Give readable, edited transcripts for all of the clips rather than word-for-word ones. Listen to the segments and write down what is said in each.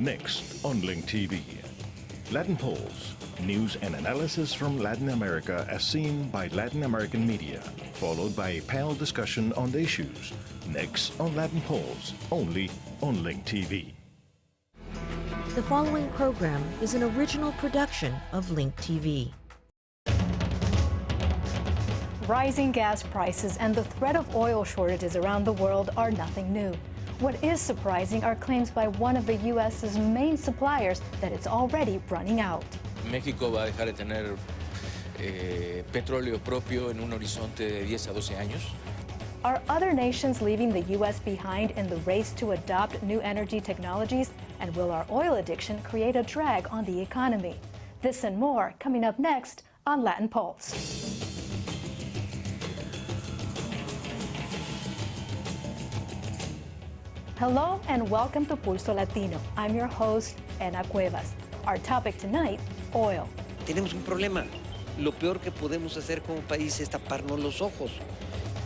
Next on Link TV, Latin Pulse, news and analysis from Latin America as seen by Latin American media, followed by a panel discussion on the issues. Next on Latin Pulse, only on Link TV. The following program is an original production of Link TV. Rising gas prices and the threat of oil shortages around the world are nothing new. What is surprising are claims by one of the U.S.'s main suppliers that it's already running out. México va a dejar de tener petróleo propio en un horizonte de 10 a 12 años. Are other nations leaving the U.S. behind in the race to adopt new energy technologies? And will our oil addiction create a drag on the economy? This and more coming up next on Latin Pulse. Hello and welcome to Pulso Latino. I'm your host, Ana Cuevas. Our topic tonight, oil. Tenemos un problema. Lo peor que podemos hacer como país es taparnos los ojos.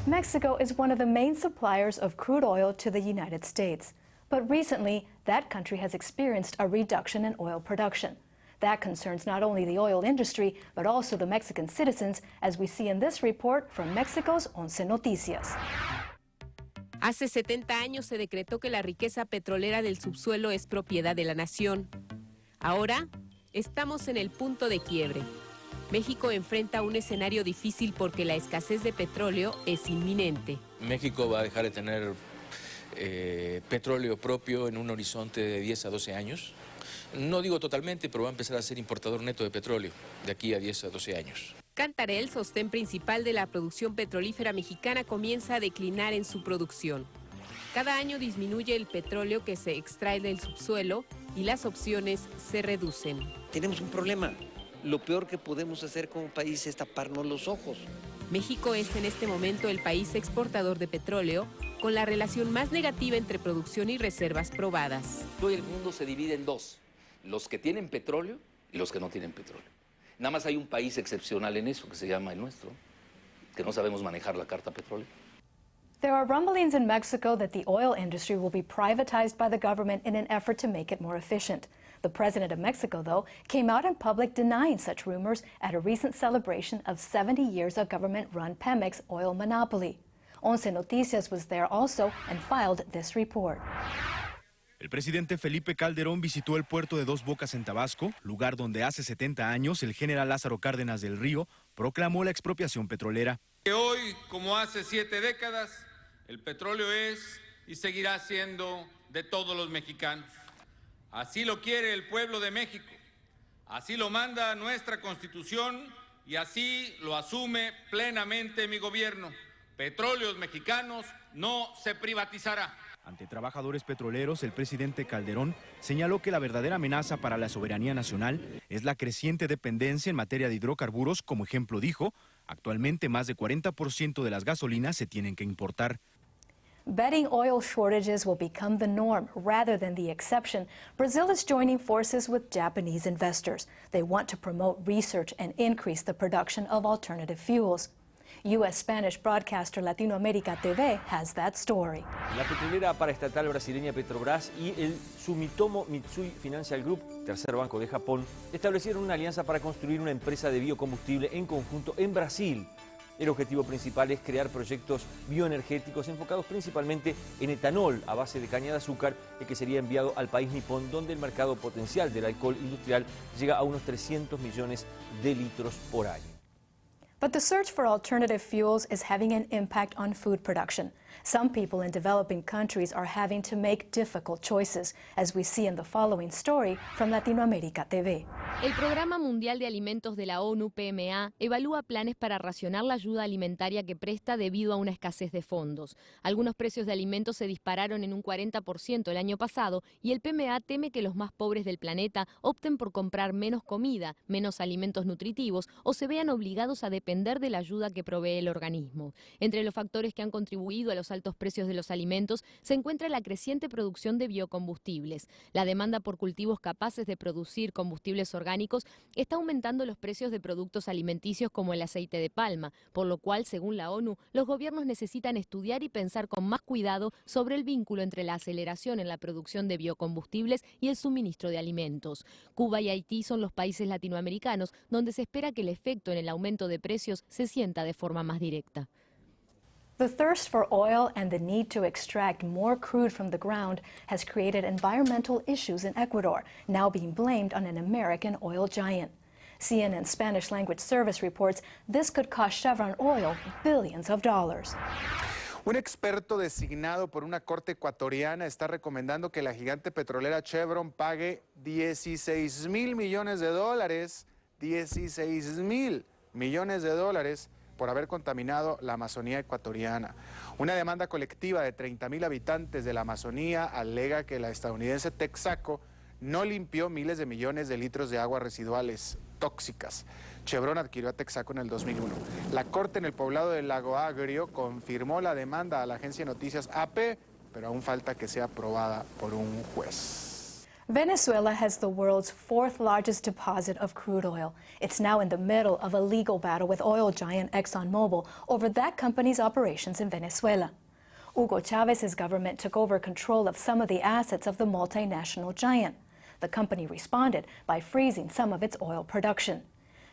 Mexico is one of the main suppliers of crude oil to the United States. But recently, that country has experienced a reduction in oil production. That concerns not only the oil industry, but also the Mexican citizens, as we see in this report from Mexico's Once Noticias. Hace 70 años se decretó que la riqueza petrolera del subsuelo es propiedad de la nación. Ahora estamos en el punto de quiebre. México enfrenta un escenario difícil porque la escasez de petróleo es inminente. México va a dejar de tener petróleo propio en un horizonte de 10 a 12 años. No digo totalmente, pero va a empezar a ser importador neto de petróleo de aquí a 10 a 12 años. Cantarell, el sostén principal de la producción petrolífera mexicana, comienza a declinar en su producción. Cada año disminuye el petróleo que se extrae del subsuelo y las opciones se reducen. Tenemos un problema. Lo peor que podemos hacer como país es taparnos los ojos. México es en este momento el país exportador de petróleo, con la relación más negativa entre producción y reservas probadas. Hoy el mundo se divide en dos, los que tienen petróleo y los que no tienen petróleo. Nada más hay un país excepcional en eso, que se llama el nuestro, que no sabemos manejar la carta petróleo. There are rumblings in Mexico that the oil industry will be privatized by the government in an effort to make it more efficient. The president of Mexico, though, came out in public denying such rumors at a recent celebration of 70 years of government-run Pemex oil monopoly. Once Noticias was there also and filed this report. El presidente Felipe Calderón visitó el puerto de Dos Bocas en Tabasco, lugar donde hace 70 años el general Lázaro Cárdenas del Río proclamó la expropiación petrolera. Hoy, como hace 7 décadas, el petróleo es y seguirá siendo de todos los mexicanos. Así lo quiere el pueblo de México, así lo manda nuestra Constitución y así lo asume plenamente mi gobierno. Petróleos Mexicanos no se privatizará. Ante trabajadores petroleros, el presidente Calderón señaló que la verdadera amenaza para la soberanía nacional es la creciente dependencia en materia de hidrocarburos. Como ejemplo dijo, actualmente más de 40% de las gasolinas se tienen que importar. Betting oil shortages will become the norm rather than the exception, Brazil is joining forces with Japanese investors. They want to promote research and increase the production of alternative fuels. U.S. Spanish broadcaster Latinoamérica TV has that story. La petrolera paraestatal brasileña Petrobras y el Sumitomo Mitsui Financial Group, tercer banco de Japón, establecieron una alianza para construir una empresa de biocombustible en conjunto en Brasil. El objetivo principal es crear proyectos bioenergéticos enfocados principalmente en etanol a base de caña de azúcar, que sería enviado al país nipón, donde el mercado potencial del alcohol industrial llega a unos 300 millones de litros por año. But the search for alternative fuels is having an impact on food production. Some people in developing countries are having to make difficult choices, as we see in the following story from Latinoamérica TV. El Programa Mundial de Alimentos de la ONU, PMA, evalúa planes para racionar la ayuda alimentaria que presta debido a una escasez de fondos. Algunos precios de alimentos se dispararon en un 40% el año pasado y el PMA teme que los más pobres del planeta opten por comprar menos comida, menos alimentos nutritivos o se vean obligados a depender de la ayuda que provee el organismo. Entre los factores que han contribuido a los los altos precios de los alimentos se encuentra la creciente producción de biocombustibles. La demanda por cultivos capaces de producir combustibles orgánicos está aumentando los precios de productos alimenticios como el aceite de palma, por lo cual, según la ONU, los gobiernos necesitan estudiar y pensar con más cuidado sobre el vínculo entre la aceleración en la producción de biocombustibles y el suministro de alimentos. Cuba y Haití son los países latinoamericanos donde se espera que el efecto en el aumento de precios se sienta de forma más directa. The thirst for oil and the need to extract more crude from the ground has created environmental issues in Ecuador, now being blamed on an American oil giant. CNN Spanish language service reports this could cost Chevron Oil billions of dollars. Un experto designado por una corte ecuatoriana está recomendando que la gigante petrolera Chevron pague 16.000 millones de dólares, 16.000 millones de dólares por haber contaminado la Amazonía ecuatoriana. Una demanda colectiva de 30.000 habitantes de la Amazonía alega que la estadounidense Texaco no limpió miles de millones de litros de aguas residuales tóxicas. Chevron adquirió a Texaco en el 2001. La corte en el poblado del Lago Agrio confirmó la demanda a la agencia de noticias AP, pero aún falta que sea aprobada por un juez. Venezuela has the world's fourth largest deposit of crude oil. It's now in the middle of a legal battle with oil giant ExxonMobil over that company's operations in Venezuela. Hugo Chávez's government took over control of some of the assets of the multinational giant. The company responded by freezing some of its oil production.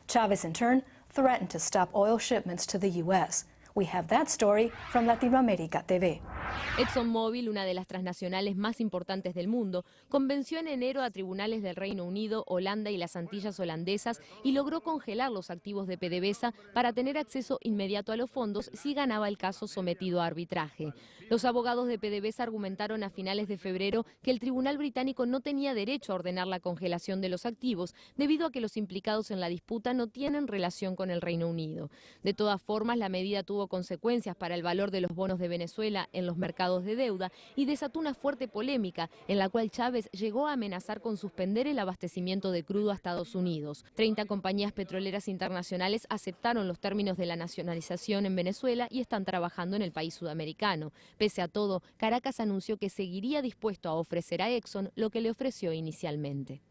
Chávez, in turn, threatened to stop oil shipments to the U.S. We have that story from Latinoamérica TV. ExxonMobil, una de las transnacionales más importantes del mundo, convenció en enero a tribunales del Reino Unido, Holanda y las Antillas holandesas y logró congelar los activos de PDVSA para tener acceso inmediato a los fondos si ganaba el caso sometido a arbitraje. Los abogados de PDVSA argumentaron a finales de febrero que el tribunal británico no tenía derecho a ordenar la congelación de los activos debido a que los implicados en la disputa no tienen relación con el Reino Unido. De todas formas, la medida tuvo consecuencias para el valor de los bonos de Venezuela en los mercados de deuda y desató una fuerte polémica en la cual Chávez llegó a amenazar con suspender el abastecimiento de crudo a Estados Unidos. 30 compañías petroleras internacionales aceptaron los términos de la nacionalización en Venezuela y están trabajando en el país sudamericano. Pese a todo, Caracas anunció que seguiría dispuesto a ofrecer a Exxon lo que le ofreció inicialmente.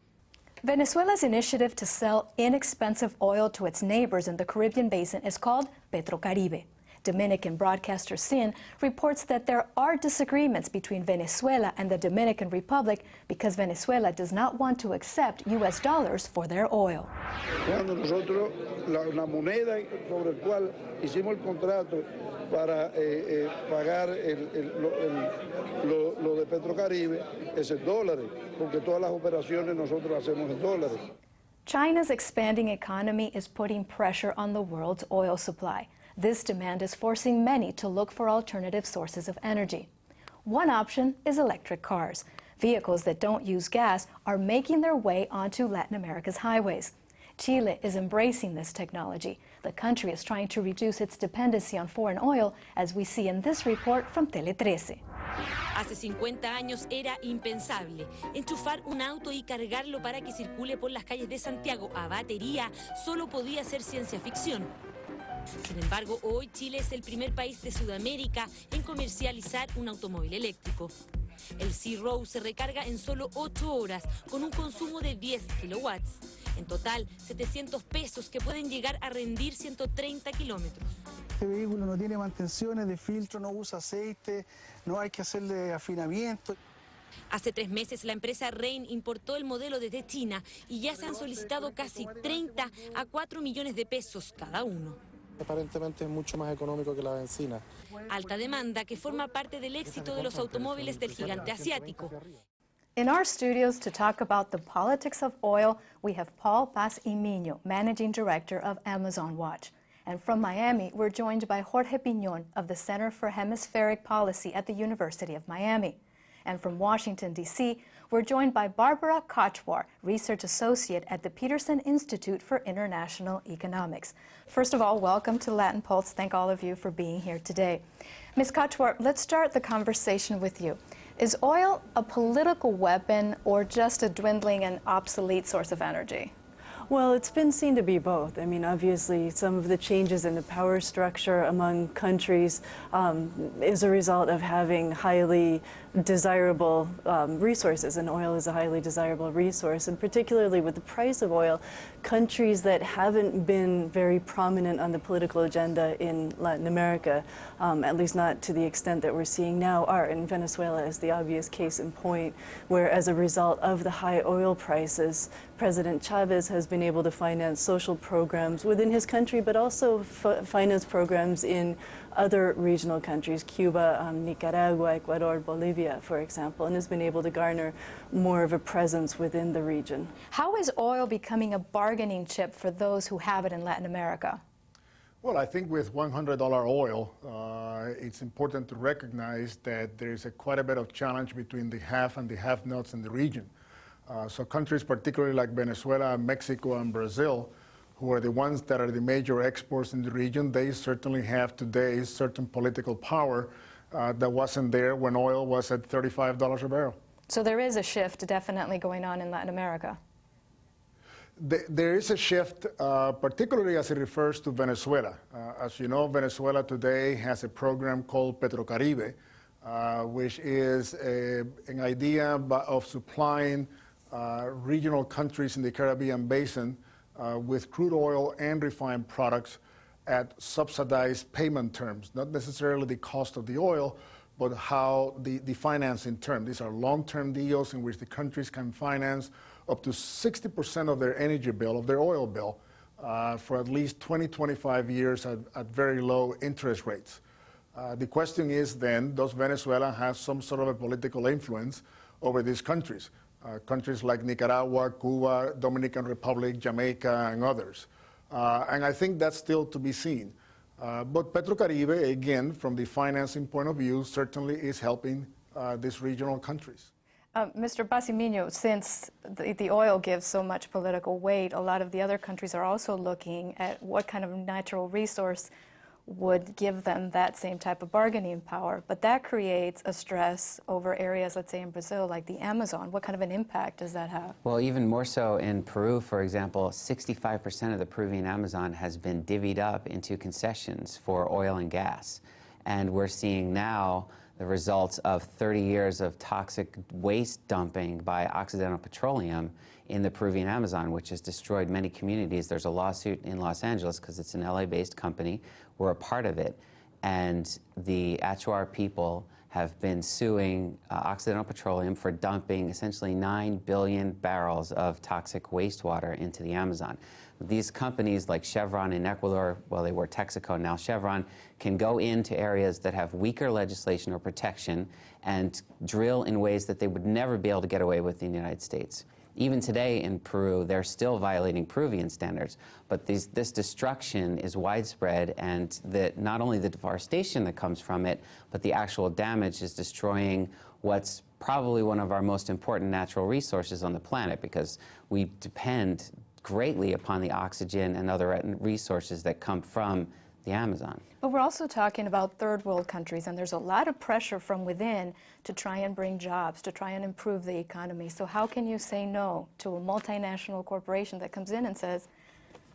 Venezuela's initiative to sell inexpensive oil to its neighbors in the Caribbean basin is called Petrocaribe. Dominican broadcaster CIN reports that there are disagreements between Venezuela and the Dominican Republic because Venezuela does not want to accept U.S. dollars for their oil. Cuando nosotros, la moneda sobre la cual hicimos el contrato para pagar lo de Petrocaribe es el dólar, porque todas las operaciones nosotros hacemos en dólares. China's expanding economy is putting pressure on the world's oil supply. This demand is forcing many to look for alternative sources of energy. One option is electric cars. Vehicles that don't use gas are making their way onto Latin America's highways. Chile is embracing this technology. The country is trying to reduce its dependency on foreign oil, as we see in this report from Tele 13. Hace 50 años era impensable. Enchufar un auto y cargarlo para que circule por las calles de Santiago a batería solo podía ser ciencia ficción. Sin embargo, hoy Chile es el primer país de Sudamérica en comercializar un automóvil eléctrico. El C-Row se recarga en solo 8 horas con un consumo de 10 kilowatts. En total, 700 pesos que pueden llegar a rendir 130 kilómetros. Este vehículo no tiene mantenciones de filtro, no usa aceite, no hay que hacerle afinamiento. Hace 3 meses la empresa Rain importó el modelo desde China y ya se han solicitado casi 30 a 4 millones de pesos cada uno. Aparentemente es mucho más económico que la benzina. Alta demanda que forma parte del éxito de los automóviles del gigante asiático. In our studios to talk about the politics of oil, we have Paul Paz y Miño, Managing Director of Amazon Watch. And from Miami, we're joined by Jorge Piñón of the Center for Hemispheric Policy at the University of Miami. And from Washington, D.C., we're joined by Barbara Kochwar, Research Associate at the Peterson Institute for International Economics. First of all, welcome to Latin Pulse. Thank all of you for being here today. Ms. Kochwar, let's start the conversation with you. Is oil a political weapon or just a dwindling and obsolete source of energy? Well, it's been seen to be both. I mean, obviously, some of the changes in the power structure among countries is a result of having highly desirable resources, and oil is a highly desirable resource. And particularly with the price of oil, countries that haven't been very prominent on the political agenda in Latin America, at least not to the extent that we're seeing now, are. And Venezuela is the obvious case in point, where as a result of the high oil prices, President Chavez has been able to finance social programs within his country, but also finance programs in other regional countries, Cuba, Nicaragua, Ecuador, Bolivia, for example, and has been able to garner more of a presence within the region. How is oil becoming a bargaining chip for those who have it in Latin America? Well, I think with $100 oil, it's important to recognize that there's quite a bit of challenge between the have and the have-nots in the region. So countries particularly like Venezuela, Mexico, and Brazil, who are the ones that are the major exports in the region, they certainly have today certain political power that wasn't there when oil was at $35 a barrel. So there is a shift definitely going on in Latin America. There is a shift, particularly as it refers to Venezuela. As you know, Venezuela today has a program called Petrocaribe, which is an idea of supplying regional countries in the Caribbean basin with crude oil and refined products at subsidized payment terms, not necessarily the cost of the oil, but how the financing term. These are long-term deals in which the countries can finance up to 60% of their energy bill, of their oil bill, for at least 20, 25 years at very low interest rates. The question is then, does Venezuela have some sort of a political influence over these countries? Countries like Nicaragua, Cuba, Dominican Republic, Jamaica, and others. And I think that's still to be seen. But Petrocaribe, again, from the financing point of view, certainly is helping these regional countries. Mr. Basimino, since the oil gives so much political weight, a lot of the other countries are also looking at what kind of natural resource would give them that same type of bargaining power. But that creates a stress over areas, let's say in Brazil, like the Amazon. What kind of an impact does that have? Well, even more so in Peru, for example, 65% of the Peruvian Amazon has been divvied up into concessions for oil and gas. And we're seeing now the results of 30 years of toxic waste dumping by Occidental Petroleum in the Peruvian Amazon, which has destroyed many communities. There's a lawsuit in Los Angeles because it's an LA-based company. We're a part of it. And the Achuar people have been suing Occidental Petroleum for dumping essentially 9 billion barrels of toxic wastewater into the Amazon. These companies like Chevron in Ecuador, well, they were Texaco, now Chevron, can go into areas that have weaker legislation or protection and drill in ways that they would never be able to get away with in the United States. Even today in Peru, they're still violating Peruvian standards, but this destruction is widespread, and not only the deforestation that comes from it, but the actual damage is destroying what's probably one of our most important natural resources on the planet, because we depend greatly upon the oxygen and other resources that come from the Amazon. But we're also talking about third world countries, and there's a lot of pressure from within to try and bring jobs, to try and improve the economy. So how can you say no to a multinational corporation that comes in and says,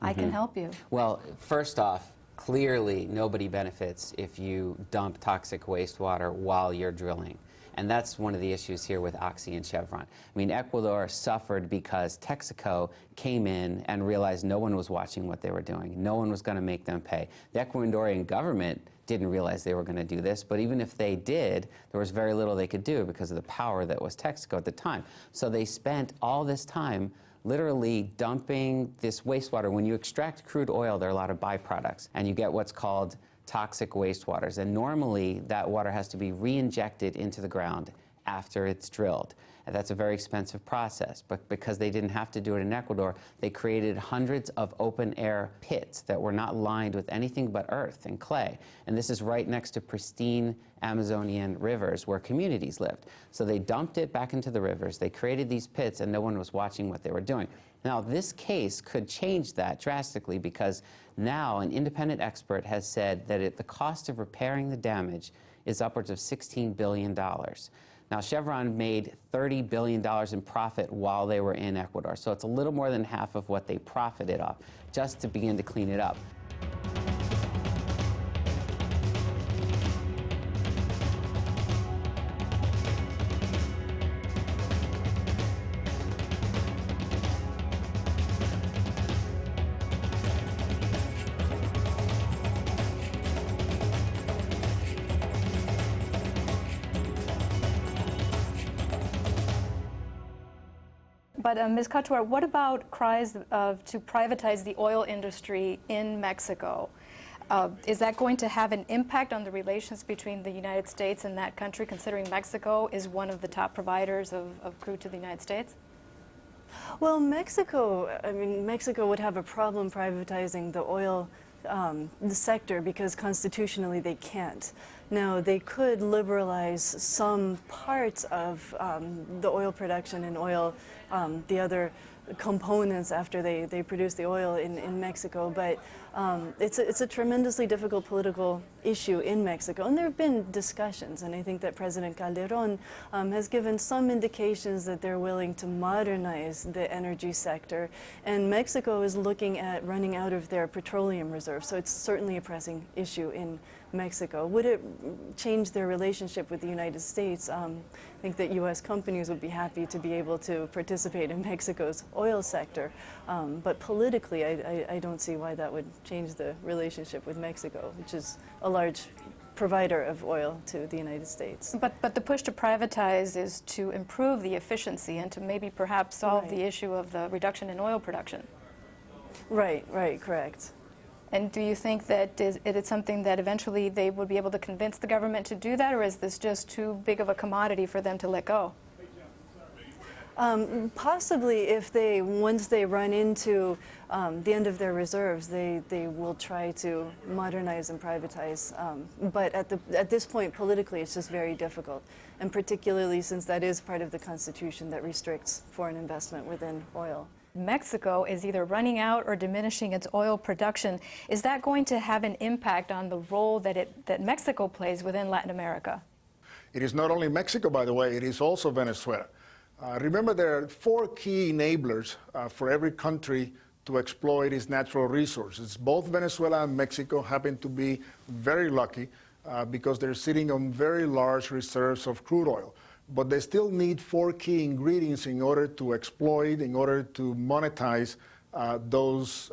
I can help you? Well, first off, clearly nobody benefits if you dump toxic wastewater while you're drilling. And that's one of the issues here with Oxy and Chevron. I mean, Ecuador suffered because Texaco came in and realized no one was watching what they were doing. No one was going to make them pay. The Ecuadorian government didn't realize they were going to do this, but even if they did, there was very little they could do because of the power that was Texaco at the time. So they spent all this time literally dumping this wastewater. When you extract crude oil, there are a lot of byproducts, and you get what's called toxic wastewaters, and normally that water has to be re-injected into the ground after it's drilled. And that's a very expensive process, but because they didn't have to do it in Ecuador, they created hundreds of open-air pits that were not lined with anything but earth and clay. And this is right next to pristine Amazonian rivers where communities lived. So they dumped it back into the rivers, they created these pits, and no one was watching what they were doing. Now, this case could change that drastically, because now an independent expert has said that the cost of repairing the damage is upwards of $16 billion. Now, Chevron made $30 billion in profit while they were in Ecuador, so it's a little more than half of what they profited off, just to begin to clean it up. But Ms. Couture, what about cries to privatize the oil industry in Mexico? Is that going to have an impact on the relations between the United States and that country, considering Mexico is one of the top providers of crude to the United States? Well, Mexico would have a problem privatizing the oil the sector because constitutionally they can't. Now, they could liberalize some parts of the oil production and oil, the other components after they produce the oil in Mexico, but it's a tremendously difficult political issue in Mexico, and there have been discussions, and I think that President Calderón has given some indications that they're willing to modernize the energy sector, and Mexico is looking at running out of their petroleum reserves, so it's certainly a pressing issue in Mexico. Would it change their relationship with the United States? I think that U.S. companies would be happy to be able to participate in Mexico's oil sector, but politically I don't see why that would change the relationship with Mexico, which is a large provider of oil to the United States. But the push to privatize is to improve the efficiency and to maybe perhaps solve the issue of the reduction in oil production. Right, correct. And do you think that it's something that eventually they would be able to convince the government to do that, or is this just too big of a commodity for them to let go? Possibly, if once they run into the end of their reserves, they will try to modernize and privatize. But at this point, politically, it's just very difficult, and particularly since that is part of the Constitution that restricts foreign investment within oil. Mexico is either running out or diminishing its oil production. Is that going to have an impact on the role that Mexico plays within Latin America? It is not only Mexico, by the way, it is also Venezuela. Remember, there are 4 key enablers for every country to exploit its natural resources. Both Venezuela and Mexico happen to be very lucky because they're sitting on very large reserves of crude oil. But they still need 4 key ingredients in order to exploit, in order to monetize those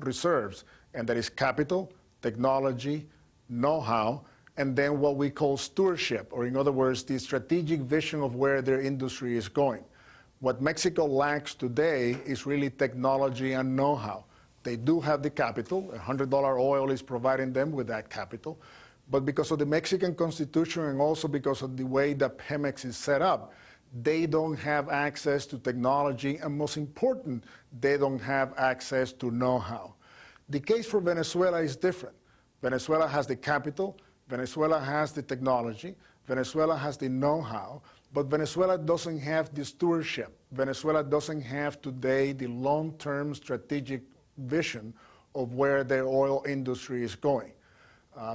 reserves. And that is capital, technology, know-how, and then what we call stewardship, or in other words, the strategic vision of where their industry is going. What Mexico lacks today is really technology and know-how. They do have the capital. $100 oil is providing them with that capital. But because of the Mexican Constitution and also because of the way that Pemex is set up, they don't have access to technology, and most important, they don't have access to know-how. The case for Venezuela is different. Venezuela has the capital, Venezuela has the technology, Venezuela has the know-how, but Venezuela doesn't have the stewardship. Venezuela doesn't have today the long-term strategic vision of where their oil industry is going.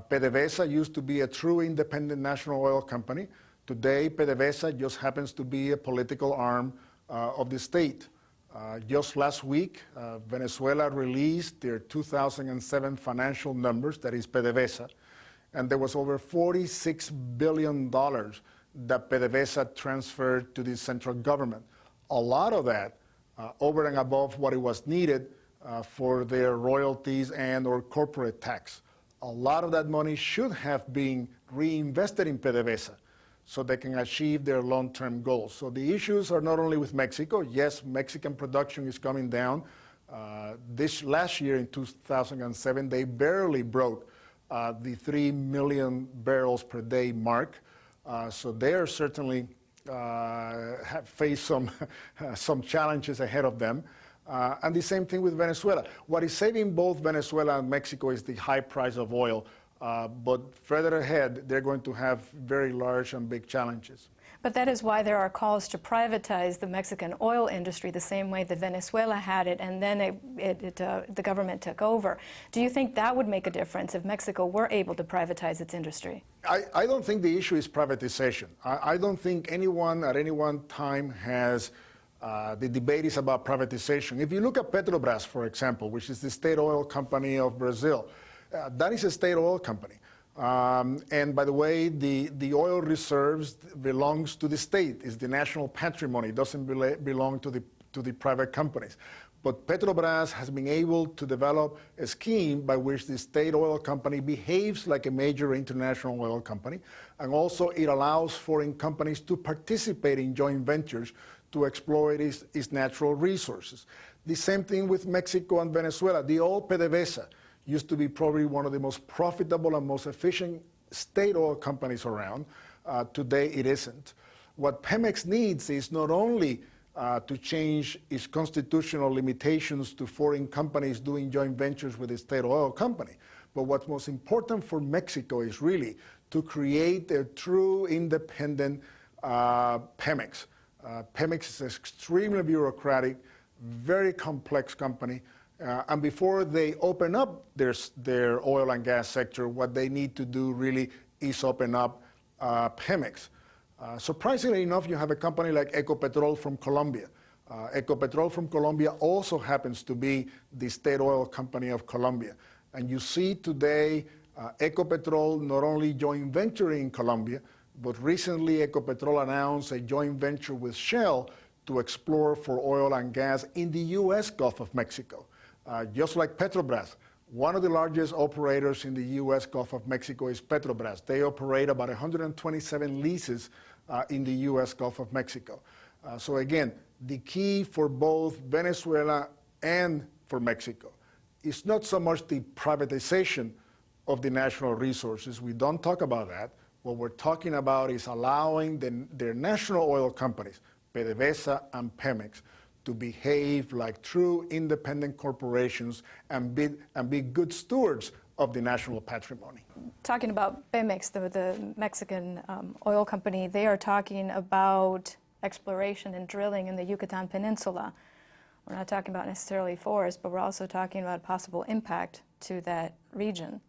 PDVSA used to be a true independent national oil company. Today, PDVSA just happens to be a political arm of the state. Just last week, Venezuela released their 2007 financial numbers, that is PDVSA, and there was over $46 billion that PDVSA transferred to the central government. A lot of that, over and above what it was needed for their royalties and or corporate tax. A lot of that money should have been reinvested in PDVSA so they can achieve their long-term goals. So the issues are not only with Mexico. Yes, Mexican production is coming down. This last year in 2007, they barely broke the 3 million barrels per day mark. So they are certainly have faced some challenges ahead of them. And the same thing with Venezuela. What is saving both Venezuela and Mexico is the high price of oil. But further ahead, they're going to have very large and big challenges. But that is why there are calls to privatize the Mexican oil industry the same way that Venezuela had it, and then the government took over. Do you think that would make a difference if Mexico were able to privatize its industry? I don't think the issue is privatization. I don't think anyone at any one time has, the debate is about privatization. If you look at Petrobras, for example, which is the state oil company of Brazil, that is a state oil company. And by the way, the oil reserves belongs to the state. It's the national patrimony. It doesn't belong to the private companies. But Petrobras has been able to develop a scheme by which the state oil company behaves like a major international oil company. And also it allows foreign companies to participate in joint ventures to exploit its natural resources. The same thing with Mexico and Venezuela. The old PDVSA used to be probably one of the most profitable and most efficient state oil companies around. Today it isn't. What Pemex needs is not only to change its constitutional limitations to foreign companies doing joint ventures with the state oil company. But what's most important for Mexico is really to create a true independent Pemex. Pemex is an extremely bureaucratic, very complex company. And before they open up their oil and gas sector, what they need to do really is open up Pemex. Surprisingly enough, you have a company like Ecopetrol from Colombia. Ecopetrol from Colombia also happens to be the state oil company of Colombia. And you see today Ecopetrol not only joint venturing in Colombia, but recently Ecopetrol announced a joint venture with Shell to explore for oil and gas in the U.S. Gulf of Mexico. Just like Petrobras, one of the largest operators in the U.S. Gulf of Mexico is Petrobras. They operate about 127 leases in the U.S. Gulf of Mexico. So again, the key for both Venezuela and for Mexico is not so much the privatization of the national resources. We don't talk about that. What we're talking about is allowing their national oil companies, PDVSA and Pemex, to behave like true independent corporations and be good stewards of the national patrimony. Talking about Pemex, the Mexican oil company, they are talking about exploration and drilling in the Yucatan Peninsula. We're not talking about necessarily forest, but we're also talking about possible impact to that region.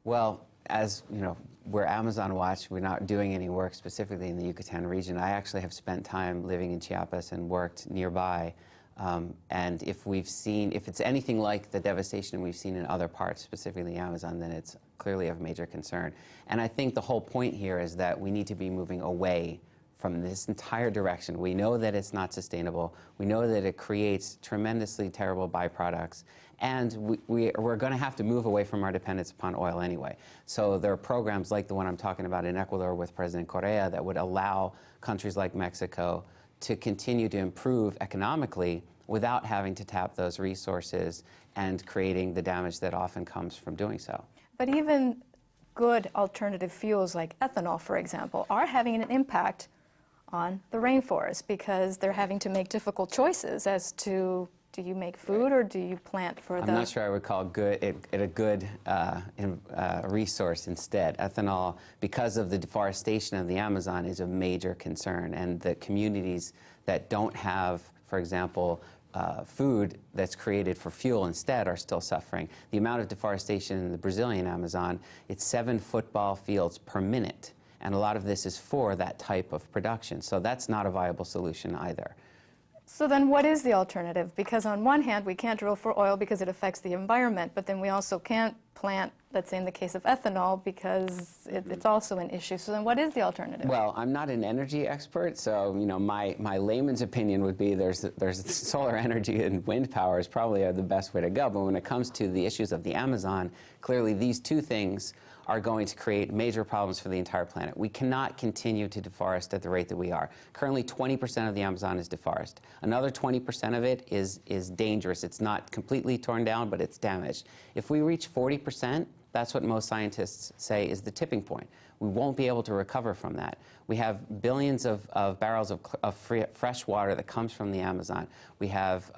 Well, as you know, we're Amazon Watch. We're not doing any work specifically in the Yucatan region. I actually have spent time living in Chiapas and worked nearby. And if it's anything like the devastation we've seen in other parts, specifically the Amazon, then it's clearly of major concern. And I think the whole point here is that we need to be moving away from this entire direction. We know that it's not sustainable. We know that it creates tremendously terrible byproducts. And we're going to have to move away from our dependence upon oil anyway. So there are programs like the one I'm talking about in Ecuador with President Correa that would allow countries like Mexico to continue to improve economically without having to tap those resources and creating the damage that often comes from doing so. But even good alternative fuels like ethanol, for example, are having an impact on the rainforest because they're having to make difficult choices as to, do you make food or do you plant for the... I'm not sure I would call it a good resource instead. Ethanol, because of the deforestation of the Amazon, is a major concern. And the communities that don't have, for example, food that's created for fuel instead are still suffering. The amount of deforestation in the Brazilian Amazon, it's 7 football fields per minute. And a lot of this is for that type of production. So that's not a viable solution either. So then what is the alternative? Because on one hand, we can't drill for oil because it affects the environment, but then we also can't plant, let's say in the case of ethanol, because it's also an issue. So then what is the alternative? Well, I'm not an energy expert, so you know, my layman's opinion would be there's solar energy and wind power is probably the best way to go. But when it comes to the issues of the Amazon, clearly these two things are going to create major problems for the entire planet. We cannot continue to deforest at the rate that we are. Currently, 20% of the Amazon is deforested. Another 20% of it is dangerous. It's not completely torn down, but it's damaged. If we reach 40%, that's what most scientists say is the tipping point. We won't be able to recover from that. We have billions of barrels of fresh water that comes from the Amazon. We have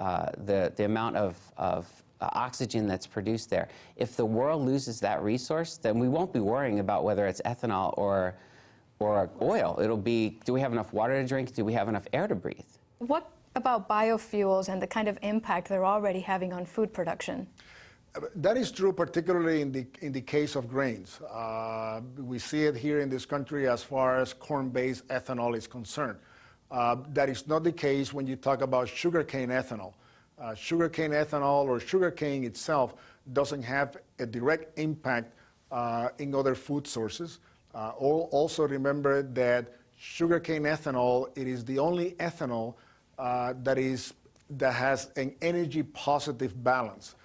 the amount of oxygen that's produced there. If the world loses that resource, then we won't be worrying about whether it's ethanol or oil. It'll be, do we have enough water to drink? Do we have enough air to breathe? What about biofuels and the kind of impact they're already having on food production? That is true, particularly in the case of grains. We see it here in this country as far as corn-based ethanol is concerned. That is not the case when you talk about sugarcane ethanol. Sugarcane ethanol or sugarcane itself doesn't have a direct impact in other food sources. Also remember that sugarcane ethanol, it is the only ethanol that has an energy positive balance.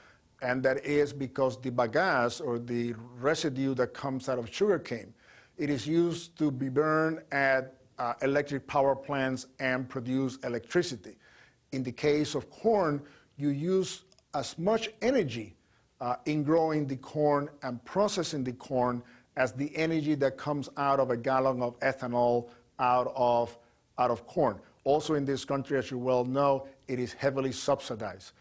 And that is because the bagasse, or the residue that comes out of sugarcane, it is used to be burned at electric power plants and produce electricity. In the case of corn, you use as much energy in growing the corn and processing the corn as the energy that comes out of a gallon of ethanol out of corn. Also in this country, as you well know, it is heavily subsidized.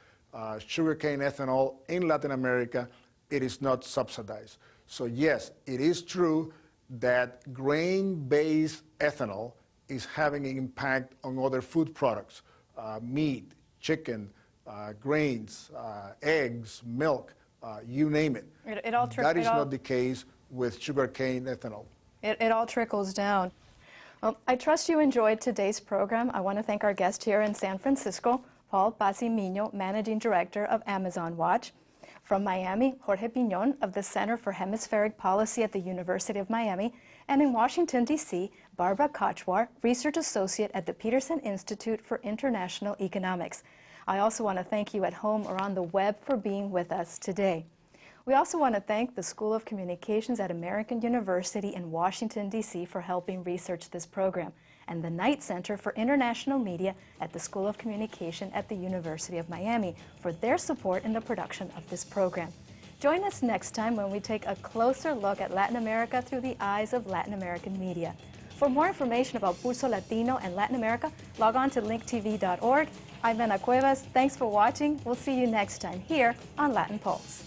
Sugarcane ethanol in Latin America, it is not subsidized. So yes, it is true that grain-based ethanol is having an impact on other food products, meat, chicken, grains, eggs, milk, you name it. That is not the case with sugarcane ethanol. It all trickles down. Well, I trust you enjoyed today's program. I want to thank our guest here in San Francisco, Paul Pazimiño, Managing Director of Amazon Watch. From Miami, Jorge Piñon of the Center for Hemispheric Policy at the University of Miami. And in Washington, D.C., Barbara Kochwar, Research Associate at the Peterson Institute for International Economics. I also want to thank you at home or on the web for being with us today. We also want to thank the School of Communications at American University in Washington, D.C. for helping research this program, and the Knight Center for International Media at the School of Communication at the University of Miami for their support in the production of this program. Join us next time when we take a closer look at Latin America through the eyes of Latin American media. For more information about Pulso Latino and Latin America, log on to linktv.org. I'm Ana Cuevas. Thanks for watching. We'll see you next time here on Latin Pulse.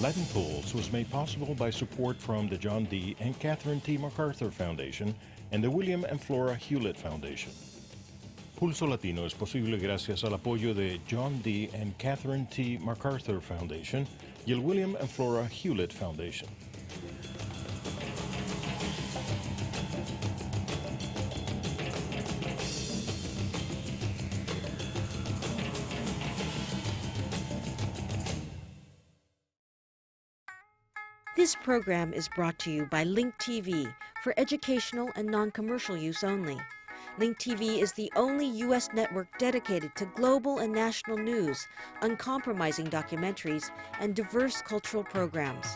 Latin Pulse was made possible by support from the John D. and Catherine T. MacArthur Foundation and the William and Flora Hewlett Foundation. Pulso Latino es posible gracias al apoyo de John D. and Catherine T. MacArthur Foundation y el William and Flora Hewlett Foundation. This program is brought to you by Link TV for educational and non-commercial use only. Link TV is the only U.S. network dedicated to global and national news, uncompromising documentaries, and diverse cultural programs.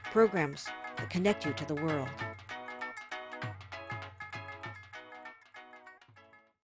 Programs that connect you to the world.